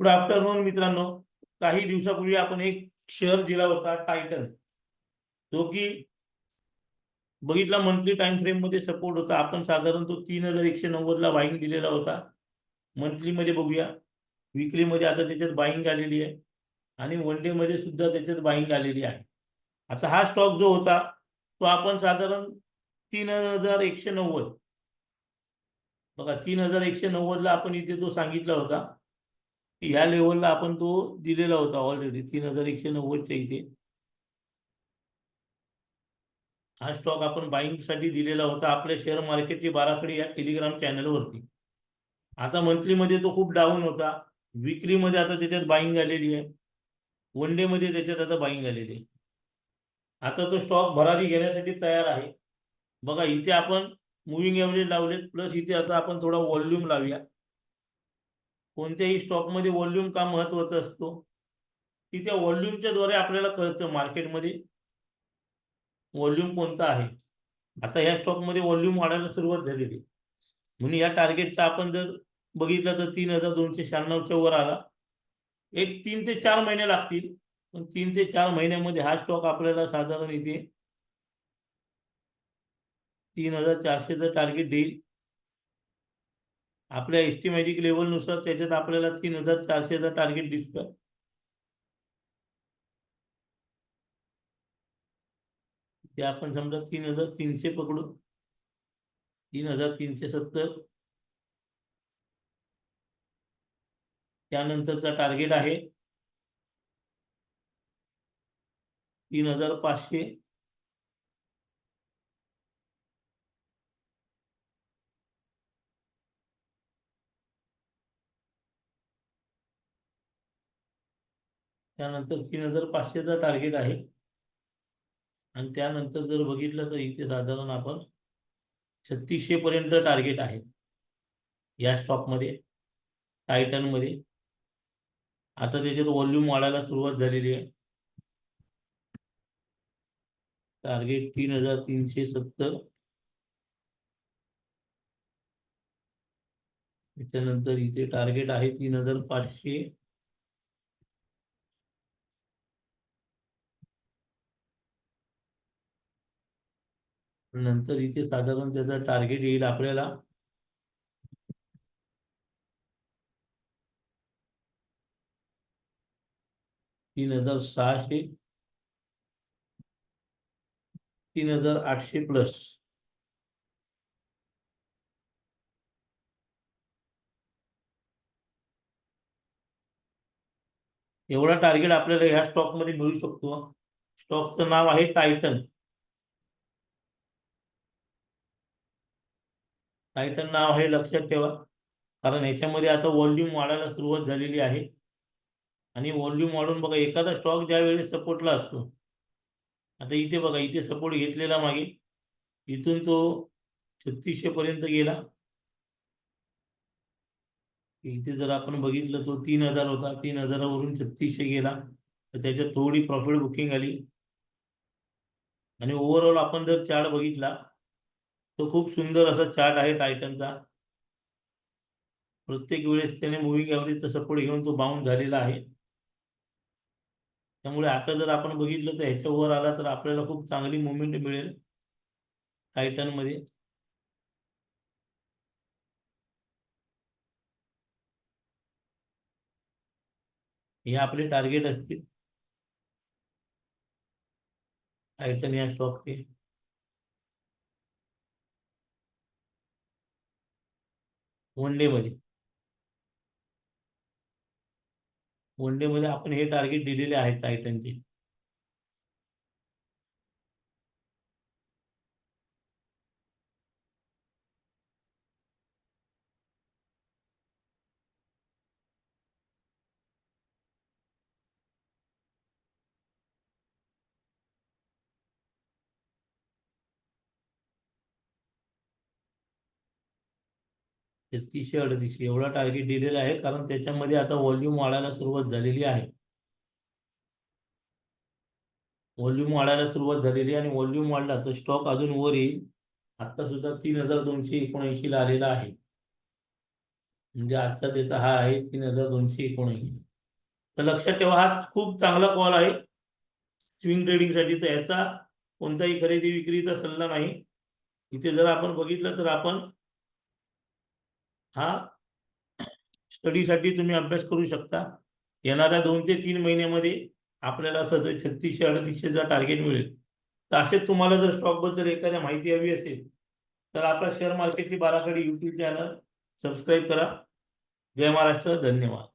Good afternoon मित्रांनो. काही दिवसापूर्वी आपण एक शेअर दिला होता टायटन, जो की बघितला मंथली टाइम फ्रेम मध्ये सपोर्ट होता. आपण साधारण तो 3190 ला बाईंग दिलेला होता. मंथली मध्ये बघूया, वीकली मध्ये आता त्याच्यात बाईंग आलेली आहे आणि वन डे मध्ये सुद्धा त्याच्यात बाईंग आलेली आहे. आता हा स्टॉक जो होता तो आपण साधारण 3190 बघा, 3190 ला आपण इथे तो सांगितला होता. ह्या लेवलला आपण तो दिलेला होता ऑलरेडी 3190च्या इथे. हा स्टॉक आपण बाईंग साठी दिलेला होता आपल्या शेअर मार्केटची बाराखडी या टेलिग्राम चॅनलवरती. आता मंथली मध्ये तो खूप डाऊन होता, वीकली मध्ये आता त्याच्यात बाईंग आलेली आहे, वन डे मध्ये त्याच्यात आता बाईंग आलेली आहे. आता तो स्टॉक भरारी घेण्यासाठी तयार आहे. बघा, इथे आपण मुव्हिंग एव्हरेज लावले, प्लस इथे आता आपण थोडा व्हॉल्यूम लावूया. कोणत्याही स्टॉकमध्ये व्हॉल्यूम का महत्वाचा असतो, की त्या व्हॉल्यूमच्या द्वारे आपल्याला कळतं मार्केटमध्ये व्हॉल्यूम कोणता आहे. आता या स्टॉकमध्ये व्हॉल्यूम वाढायला सुरुवात झालेली, म्हणून या टार्गेटचा आपण जर बघितलं तर 3296च्या वर आला. एक 3 ते 4 महिने लागतील, पण 3 ते 4 महिन्यामध्ये हा स्टॉक आपल्याला साधारण इथे 3400चं टार्गेट देईल. आपल्या एस्टिमॅटिक लेवलनुसार त्याच्यात आपल्याला 3400चं टार्गेट दिसतं. ते आपण समजा 3300 पकडू, 3370 त्यानंतरचा टार्गेट आहे 3500. त्यानंतर 3500चा टार्गेट आहे आणि त्यानंतर जर बघितलं तर इथे साधारण आपण 3600 पर्यंत टार्गेट आहे या स्टॉक मध्ये, टायटन मध्ये. आता त्याच्यात व्हॉल्यूम वाढायला सुरुवात झालेली आहे. टार्गेट 3370, त्यानंतर इथे टार्गेट आहे 3500. नंतर इथे साधारण त्याचा टार्गेट येईल आपल्याला 3600, 3800 प्लस. एवढा टार्गेट आपल्याला ह्या स्टॉक मध्ये मिळू शकतो. स्टॉकचं नाव आहे टायटन. टायटन नाव आहे, लक्षात ठेवा, कारण ह्याच्यामध्ये आता व्हॉल्यूम वाढायला सुरुवात झालेली आहे. आणि व्हॉल्यूम वाढून बघा, एखादा स्टॉक ज्या वेळेस सपोर्टला असतो, आता इथे बघा, इथे सपोर्ट घेतलेला मागे, इथून तो 3600 पर्यंत गेला. इथे जर आपण बघितलं तो 3000 होता, 3000 वरून 3600 गेला, तर त्याच्यात थोडी प्रॉफिट बुकिंग आली. आणि ओव्हरऑल आपण जर चार्ट बघितला तो खूप सुंदर असा चार्ट आहे टायटनचा. प्रत्येक वेळेस त्याने मुव्हिंग एव्हरेजचा सपोर्ट घेऊन तो बाउंस झालेला आहे. त्यामुळे आता जर आपण बघितलं तर ह्याच्या वर आला तर आपल्याला खूप चांगली मुवमेंट मिळेल टायटन मध्ये. हे आपले टार्गेट असतील टायटन या स्टॉकचे. वन डे मध्ये आपण हे टार्गेट दिलेले आहेत टायटनचे. ते 338 एवढा टार्गेट दिलेला आहे, कारण त्याच्यामध्ये आता व्हॉल्यूम वाढायला सुरुवात झालेली आहे. व्हॉल्यूम वाढायला सुरुवात झालेली आणि व्हॉल्यूम वाढला तर स्टॉक अजून वर येईल. आता सुद्धा 3279 ला आलेला आहे. म्हणजे आजचा त्याचा हा आहे 3279. तर लक्षात ठेवा, हा खूप चांगला कॉल आहे स्विंग ट्रेडिंगसाठी. तर याचा कोणताही खरेदी विक्रीचा सल्ला नाही. इथे जर आपण बघितलं तर आपण हा स्टडीसाठी तुम्ही अभ्यास करू शकता. येणाऱ्या 2 ते 3 महिन्यामध्ये आपल्याला सध्या 3600-3800चा टार्गेट मिळेल. तर असेच तुम्हाला जर स्टॉक बद्दल एखाद्या माहिती हवी असेल तर आपल्या शेअर मार्केटची बाराखडी YouTube चॅनल सबस्क्राईब करा. जय महाराष्ट्र. धन्यवाद.